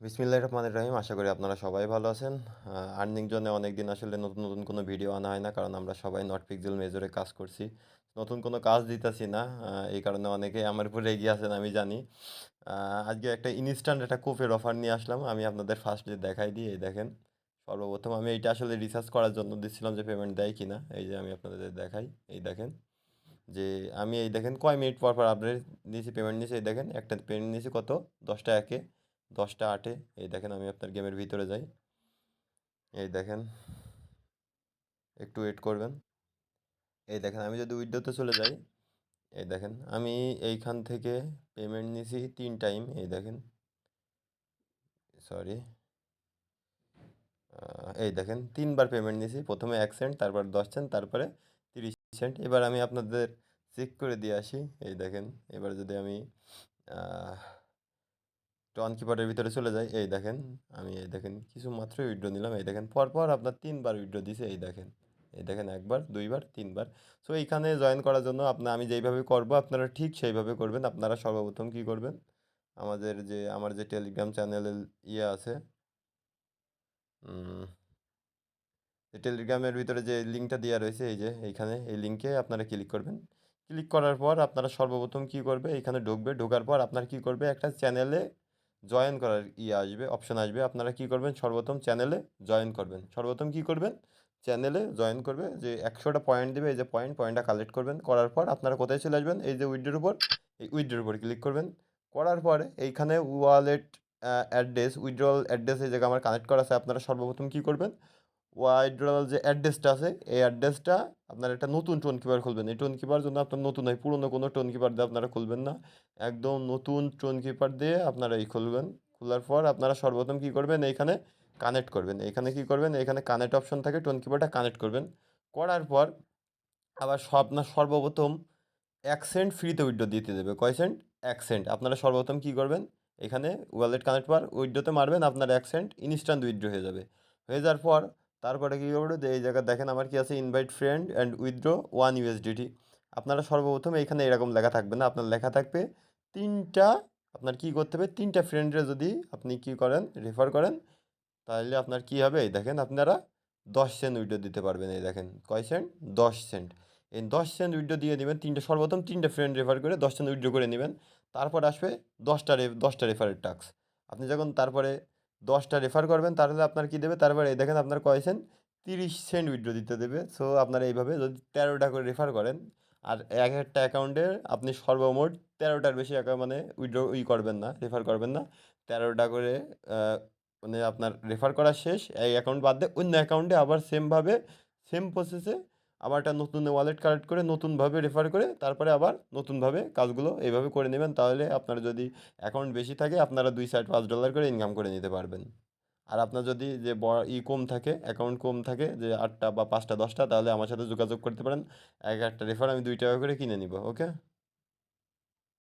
বিসমিল্লাহির রহমানির রহিম। আশা করি আপনারা সবাই ভালো আছেন। আর্নিং জন্যে অনেকদিন আসলে নতুন, নতুন কোনো ভিডিও আনা হয় না। কারণ আমরা সবাই নট পিক্সেল মেজরে কাজ করছি। নতুন কোনো কাজ দিতেছি না। এই কারণে অনেকেই আমার উপর রেগে আছেন আমি জানি। আ আজকে একটা ইনস্ট্যান্ট একটা কোপের অফার নিয়ে আসলাম। আমি আপনাদের ফার্স্ট যে দেখাই দিই, এই দেখেন। সর্বপ্রথম আমি এইটা আসলে রিসার্চ করার জন্য দিচ্ছিলাম যে পেমেন্ট দেয় কিনা। এই যে আমি আপনাদের দেখাই। এই দেখেন যে আমি এই দেখেন কয় মিনিট পর, পর আপডেট নিয়েছি, পেমেন্ট নিয়েছি। এই দেখেন একটা পেমেন্ট নিয়েছি কত? ১০টা ১-এ, ১০টা ৮-এ। এই দেখেন আমি আপনার গেমের ভিতরে যাই। এই দেখেন, একটু ওয়েট করবেন। এই দেখেন আমি যদি উইথড্রোতে চলে যাই, এই দেখেন আমি এইখান থেকে পেমেন্ট নিয়েছি ৩ টাইম। এই দেখেন, সরি, এই দেখেন ৩ বার পেমেন্ট নিয়েছি। প্রথমে ১ সেন্ট, তারপর ১০ সেন্ট, তারপরে ৩০ সেন্ট। এবার আমি আপনাদের চেক করে দিয়ে আসি। এই দেখেন, এবার যদি আমি আহ টন কিপারের ভিতরে চলে যাই, এই দেখেন আমি এই দেখেন কিছু মাত্রই উইথড্র নিলাম। এই দেখেন পরপর আপনার ৩ বার উইথড্র দিছে। এই দেখেন, এই দেখেন ১ বার, ২ বার, ৩ বার। সো এইখানে জয়েন করার জন্য আমি যেইভাবে করব আপনারা ঠিক সেইভাবে করবেন। আপনারা সর্বপ্রথম কী করবেন, আমার যে টেলিগ্রাম চ্যানেলের আছে, উম, এই টেলিগ্রামের ভিতরে যে লিঙ্কটা দেওয়া রয়েছে, এই যে এইখানে এই লিঙ্কে আপনারা ক্লিক করবেন। ক্লিক করার পর আপনারা সর্বপ্রথম কী করবে, এইখানে ঢুকবে। ঢোকার পর আপনার কী করবে, একটা চ্যানেলে জয়েন করার আসবে, অপশন আসবে। আপনারা কী করবেন, সর্বপ্রথম চ্যানেলে জয়েন করবেন। সর্বপ্রথম কী করবেন, চ্যানেলে জয়েন করবে। যে ১০০টা পয়েন্ট দেবে, এই যে পয়েন্টটা কালেক্ট করবেন। করার পর আপনারা কোথায় চলে আসবেন, এই যে উইথড্রোর উপর, এই উইথড্রোর উপর ক্লিক করবেন। করার পরে এইখানে ওয়ালেট অ্যাড্রেস, উইথড্রল অ্যাড্রেস এই জায়গায় আমার কানেক্ট করা আছে। আপনারা সর্বপ্রথম কী করবেন, ওয়াইড্রল যে অ্যাড্রেসটা আছে, এই অ্যাড্রেসটা আপনার একটা নতুন টোন কিপার খুলবেন। এই টোন কিপার জন্য আপনার নতুন হয়, পুরনো কোনো টোন কিপার দিয়ে আপনারা খুলবেন না। একদম নতুন টোন কিপার দিয়ে আপনারা এই খুলবেন। খোলার পর আপনারা সর্বপ্রথম কী করবেন, এইখানে কানেক্ট করবেন। এইখানে কী করবেন, এইখানে কানেক্ট অপশন থাকে, টোন কিপারটা কানেক্ট করবেন। করার পর আবার আপনার সর্বপ্রথম ১ সেন্ট ফ্রিতে উইথড্র দিতে দেবে। কয় সেন্ট? ১ সেন্ট। আপনারা সর্বপ্রথম কী করবেন, এখানে ওয়ালেট কানেক্ট পার উইথড্রোতে মারবেন, আপনার ১ সেন্ট ইনস্ট্যান্ট উইথড্র হয়ে যাবে। হয়ে যাওয়ার পর তারপরে কী করবেন, যে এই জায়গায় দেখেন আমার কি আছে, invite friend and withdraw 1 USDT. আপনারা সর্বপ্রথম এইখানে এরকম লেখা থাকবে না, আপনার লেখা থাকবে ৩টা। আপনার কী করতে হবে, ৩টা ফ্রেন্ডরে যদি আপনি কী করেন, রেফার করেন, তাহলে আপনার কী হবে, এই দেখেন আপনারা ১০ সেন্ট উইথড্র দিতে পারবেন। এই দেখেন কয় সেন্ট, ১০ সেন্ট। এই ১০ সেন্ট উইথড্র দিয়ে নেবেন, সর্বপ্রথম ৩টে ফ্রেন্ড রেফার করে ১০ সেন্ট উইথড্র করে নেবেন। তারপর আসবে ১০টা রেফারের টাস্ক। আপনি যখন তারপরে ১০টা রেফার করবেন, তাহলে আপনার কী দেবে, তারপরে এই দেখেন আপনার কয় সেন্ট, ৩০ সেন্ট উইথড্র দিতে দেবে। সো আপনারা এইভাবে যদি ১৩টা করে রেফার করেন, আর এক একটা অ্যাকাউন্টে আপনি সর্বমোট ১৩টার বেশি মানে উইথড্র করবেন না, রেফার করবেন না। ১৩টা করে মানে আপনার রেফার করা শেষ, এই অ্যাকাউন্ট বাদ দিয়ে অন্য অ্যাকাউন্টে আবার সেমভাবে, সেম প্রসেসে আবার একটা নতুন ওয়ালেট কানেক্ট করে নতুনভাবে রেফার করে তারপরে আবার নতুনভাবে কাজগুলো এইভাবে করে নেবেন। তাহলে আপনার যদি অ্যাকাউন্ট বেশি থাকে, আপনারা ২-৫ ডলার করে ইনকাম করে নিতে পারবেন। আর আপনার যদি যে কম থাকে, অ্যাকাউন্ট কম থাকে, যে ৮টা বা ৫টা ১০টা, তাহলে আমার সাথে যোগাযোগ করতে পারেন। এক একটা রেফার আমি ২ টাকা করে কিনে নিব। ওকে।